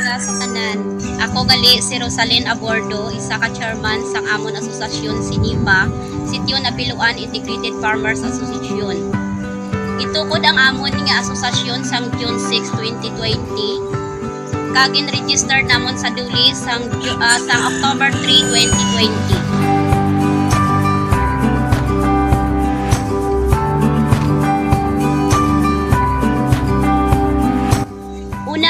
Para sa tanan, ako gali si Rosalyn Abordo, isa ka chairman sang amon asosasyon SINIFA, Sitio Nabiluan Integrated Farmers Association. Itukod ang amon nga asosasyon sang June 6, 2020. Kagin register namon sa duli sang October 3, 2020.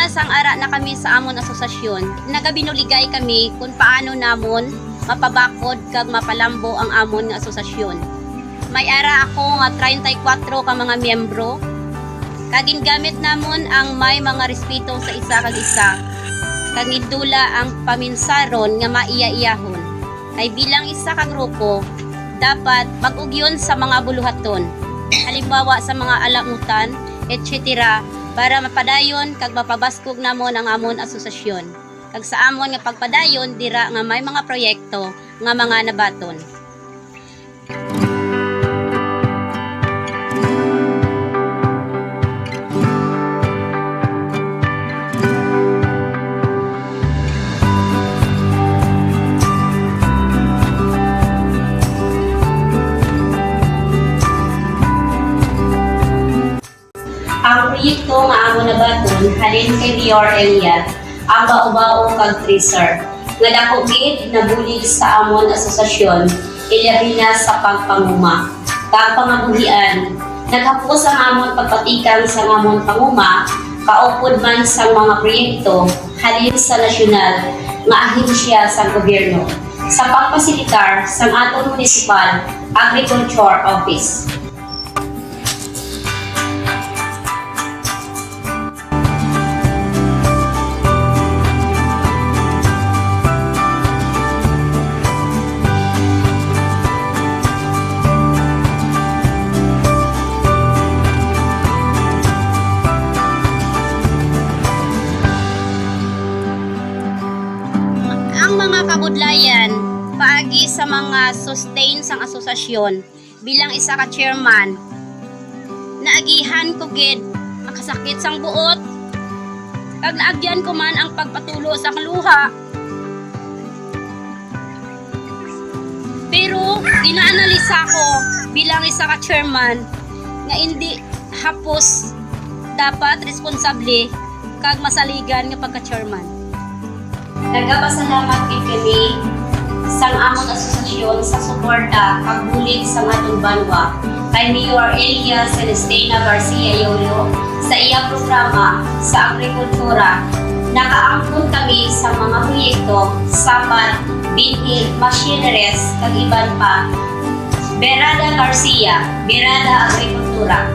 Sang ara na kami sa amon asosasyon, nagabinuligay kami kung paano namon mapabakod kag mapalambo ang amon nga asosasyon. May ara ako nga 34 ka mga miyembro. Kagin gamit namon ang may mga respeto sa isa kag isa. Kag idula ang paminsaron nga maiya-iyahon. Ay bilang isa ka grupo, dapat pag-ugyon sa mga buluhaton. Halimbawa sa mga alamutan, etc. para mapadayon kag mapabaskog namon ang amon asosasyon. Kag sa amon nga pagpadayon dira nga may mga proyekto nga mga nabaton. Ang proyekto nga amo nabaton halin kay Mayor Elia, ang baubao kag tracer. Nga dako gid nabulig sa amon asosasyon, ilabi na sa pagpanguma. Kag pangabuhian, naghapos ang amon pagpatikan sa amon panguma, kaupod man sa mga proyekto halin sa nasyonal nga ahensya sa gobyerno sa pagpasilitar sa aton municipal agriculture office. Ang mga kabudlayan, paagi sa mga sustain sang asosasyon, bilang isa ka chairman, naagihan ko gid ang kasakit sang buot, kag naagyan ko man ang pagpatulo sa luha. Pero ginaanalisa ko bilang isa ka chairman nga hindi hapos dapat responsable kag masaligan nga pagka-chairman. Nagapasalamat gid kami sang among asosasyon sa suporta kag bulig sa atong banwa kay Mayor Elia Celestina Garcia Yolo sa iya programa sa agrikultura. Nakaangkon kami sa mga proyekto sapat, binhi, machineries kag iban pa. Berada Garcia, Berada Agrikultura.